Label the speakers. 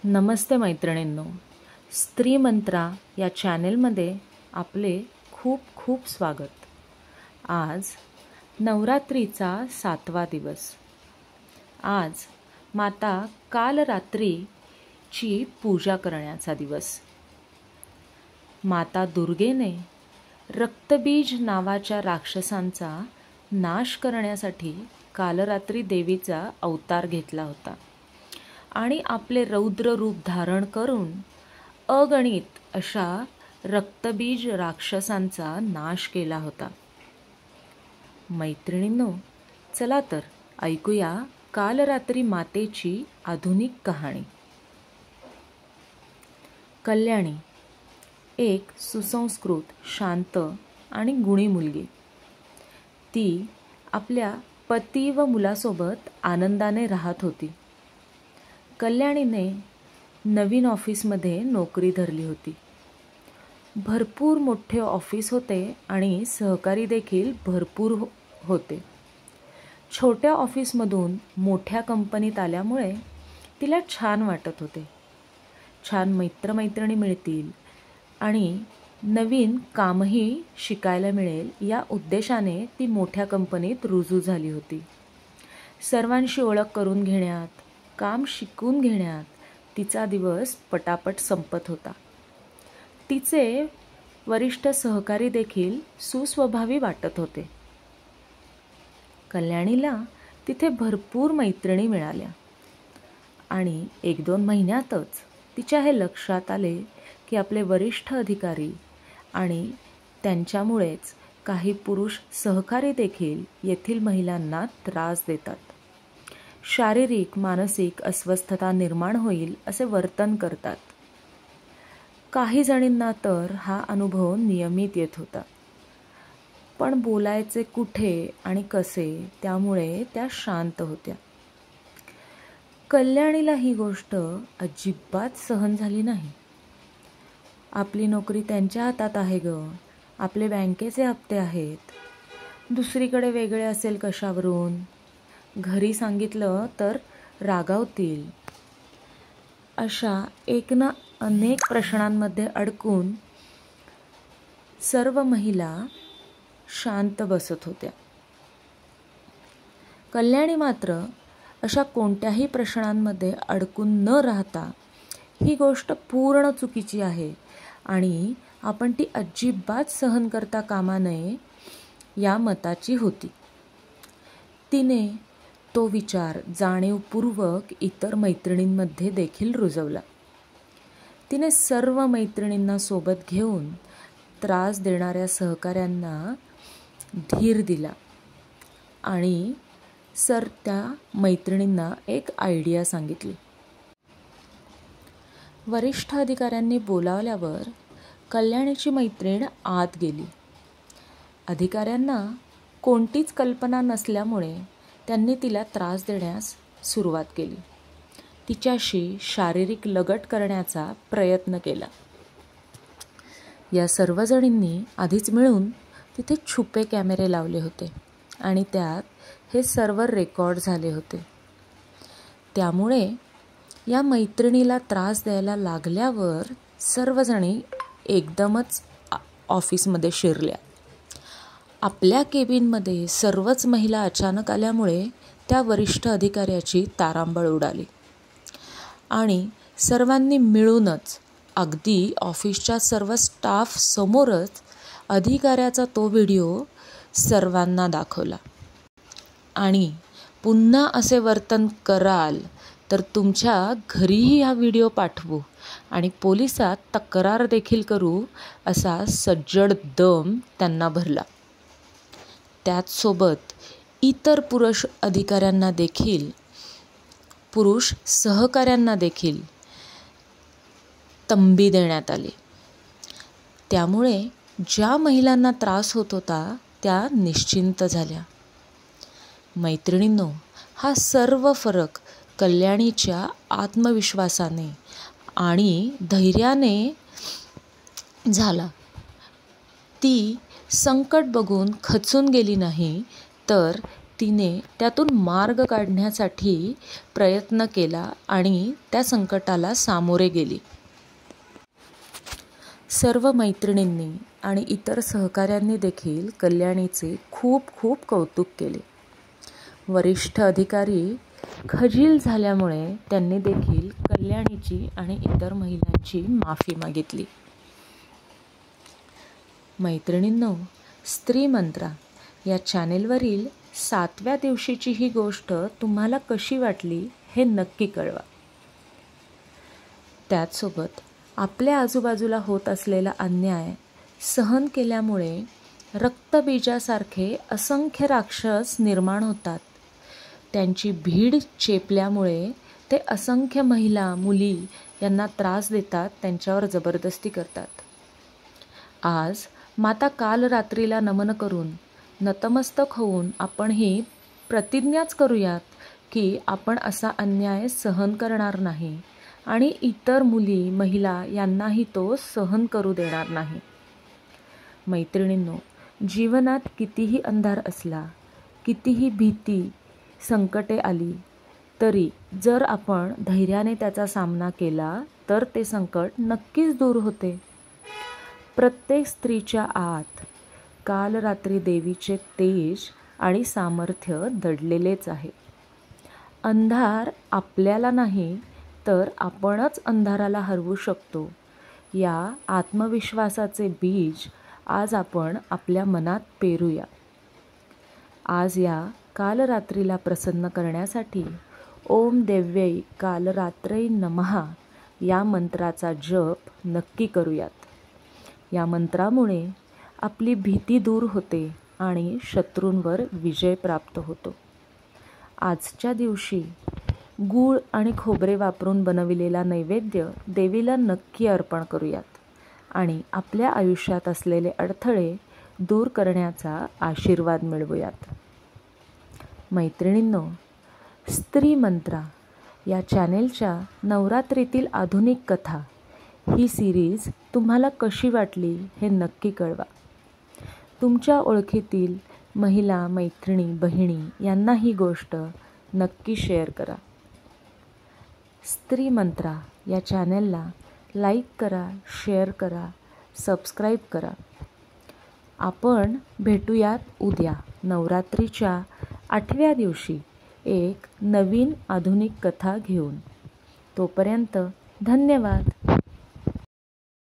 Speaker 1: नमस्ते मैत्रिणींनो, स्त्री मंत्रा या चॅनेलमध्ये आपले खूप खूप स्वागत. आज नवरात्रीचा 7वा दिवस. आज माता कालरात्रीची पूजा करण्याचा दिवस. माता दुर्गेने रक्तबीज नावाच्या राक्षसांचा नाश करण्यासाठी कालरात्री देवीचा अवतार घेतला होता आणि आपले रौद्र रूप धारण करून अगणित अशा रक्तबीज राक्षसांचा नाश केला होता. मैत्रिणींनो, चला तर ऐकूया कालरात्री मातेची आधुनिक कहाणी. कल्याणी एक सुसंस्कृत, शांत आणि गुणी मुलगी. ती आपल्या पती व मुलासोबत आनंदाने राहत होती. कल्याणीने नवीन ऑफिसमध्ये नोकरी धरली होती. भरपूर मोठे ऑफिस होते आणि सहकारी देखील भरपूर होते. छोट्या ऑफिसमधून मोठ्या कंपनीत आल्यामुळे तिला छान वाटत होते. छान मित्रमैत्रिणी मिळतील आणि नवीन कामही शिकायला मिळेल या उद्देशाने ती मोठ्या कंपनीत रुजू झाली होती. सर्वांशी ओळख करून घेण्यात, काम शिकून घेण्यात तिचा दिवस पटापट संपत होता. तिचे वरिष्ठ सहकारी देखील सुस्वभावी वाटत होते. कल्याणीला तिथे भरपूर मैत्रिणी मिळाल्या आणि 1-2 महिन्यातच तिच्या हे लक्षात आले की आपले वरिष्ठ अधिकारी आणि त्यांच्यामुळेच काही पुरुष सहकारी देखील येथील महिलांना त्रास देतात. शारीरिक मानसिक अस्वस्थता निर्माण होईल असे वर्तन करतात. काही जणींना तर हा अनुभव नियमित येत होता. पण बोलायचे कुठे आणि कसे, त्यामुळे त्या शांत होत्या. कल्याणीला ही गोष्ट अजिबात सहन झाली नाही. आपली नोकरी त्यांच्या हातात आहे ग, आपले बँकेचे हप्ते आहेत, दुसरीकडे वेगळे असेल कशावरून, घरी सांगितलं तर रागावतील, अशा एक ना अनेक प्रश्नांमध्ये अडकून सर्व महिला शांत बसत होत्या. कल्याणी मात्र अशा कोणत्याही प्रश्नांमध्ये अडकून न राहता ही गोष्ट पूर्ण चुकीची आहे आणि आपण ती अजिबात सहन करता कामा नये या मताची होती. तिने तो विचार जाणीवपूर्वक इतर मैत्रिणींमध्ये देखील रुजवला. तिने सर्व मैत्रिणींना सोबत घेऊन त्रास देणाऱ्या सहकाऱ्यांना धीर दिला आणि त्या मैत्रिणींना एक आयडिया सांगितली. वरिष्ठ अधिकाऱ्यांनी बोलावल्यावर कल्याणीची मैत्रीण आत गेली. अधिकाऱ्यांना कोणतीच कल्पना नसल्यामुळे त्यांनी तिला त्रास देण्यास सुरुवात केली. तिच्याशी शारीरिक लगट करण्याचा प्रयत्न केला. या सर्वजणींनी आधीच मिळून तिथे छुपे कॅमेरे लावले होते आणि त्यात हे सर्व रेकॉर्ड झाले होते. त्यामुळे या मैत्रिणीला त्रास द्यायला लागल्यावर सर्वजणी एकदमच ऑफिसमध्ये शिरल्या. आपल्या केबिनमध्ये सर्वच महिला अचानक आल्यामुळे त्या वरिष्ठ अधिकाऱ्याची तारांबळ उडाली आणि सर्वांनी मिळूनच अगदी ऑफिसच्या सर्व स्टाफ समोरच अधिकाऱ्याचा तो व्हिडिओ सर्वांना दाखवला आणि पुन्हा असे वर्तन कराल तर तुमच्या घरीही हा व्हिडिओ पाठवू आणि पोलिसात तक्रार देखील करू असा सज्जड दम त्यांना भरला. त्याचसोबत इतर पुरुष अधिकाऱ्यांना देखील, पुरुष सहकाऱ्यांना देखील तंबी देण्यात आली. त्यामुळे ज्या महिलांना त्रास होत होता त्या निश्चिंत झाल्या. मैत्रिणींनो, हा सर्व फरक कल्याणीच्या आत्मविश्वासाने आणि धैर्याने झाला. ती संकट बघून खचून गेली नाही, तर तिने त्यातून मार्ग काढण्यासाठी प्रयत्न केला आणि त्या संकटाला सामोरे गेली. सर्व मैत्रिणींनी आणि इतर सहकाऱ्यांनी देखील कल्याणीचे खूप खूप कौतुक केले. वरिष्ठ अधिकारी खजील झाल्यामुळे त्यांनी देखील कल्याणीची आणि इतर महिलांची माफी मागितली. मैत्रिणींनो, स्त्री मंत्रा या चॅनेलवरील 7व्या दिवशीची ही गोष्ट तुम्हाला कशी वाटली हे नक्की कळवा. त्याचसोबत आपल्या आजूबाजूला होत असलेला अन्याय सहन केल्यामुळे रक्तबीजासारखे असंख्य राक्षस निर्माण होतात. त्यांची भीड चेपल्यामुळे ते असंख्य महिला, मुली यांना त्रास देतात, त्यांच्यावर जबरदस्ती करतात. आज माता काल रात्रीला नमन करून नतमस्तक होऊन आपण ही प्रतिज्ञाच करूयात की आपण असा अन्याय सहन करणार नाही आणि इतर मुली, महिला यांनाही तो सहन करू देणार नाही. मैत्रिणींनो, जीवनात कितीही अंधार असला, कितीही भीती, संकटे आली तरी जर आपण धैर्याने त्याचा सामना केला तर ते संकट नक्कीच दूर होते. प्रत्येक स्त्रीच्या आत काल रात्री देवीचे तेज आणि सामर्थ्य दडलेलेच आहे. अंधार आपल्याला नाही तर आपणच अंधाराला हरवू शकतो. या आत्मविश्वासाचे बीज आज आपण आपल्या मनात पेरूया. आज या कालरात्रीला प्रसन्न करण्यासाठी ओम देव्यै कालरात्रै नमः या मंत्राचा जप नक्की करूयात. या मंत्रामुळे आपली भीती दूर होते आणि शत्रूंवर विजय प्राप्त होतो. आजच्या दिवशी गूळ आणि खोबरे वापरून बनविलेला नैवेद्य देवीला नक्की अर्पण करूयात आणि आपल्या आयुष्यात असलेले अडथळे दूर करण्याचा आशीर्वाद मिळवूयात. मैत्रिणींनो, स्त्री मंत्रा या चॅनेलच्या नवरात्रीतील आधुनिक कथा ही सिरीज तुम्हाला कशी वाटली हे नक्की कळवा. तुमच्या ओळखीतील महिला, मैत्रिणी, बहिणी यांना ही गोष्ट नक्की शेअर करा. स्त्री मंत्रा या चॅनेलला लाईक करा, शेअर करा, सबस्क्राईब करा. आपण भेटूयात उद्या नवरात्रीच्या 8व्या दिवशी एक नवीन आधुनिक कथा घेऊन. तोपर्यंत धन्यवाद.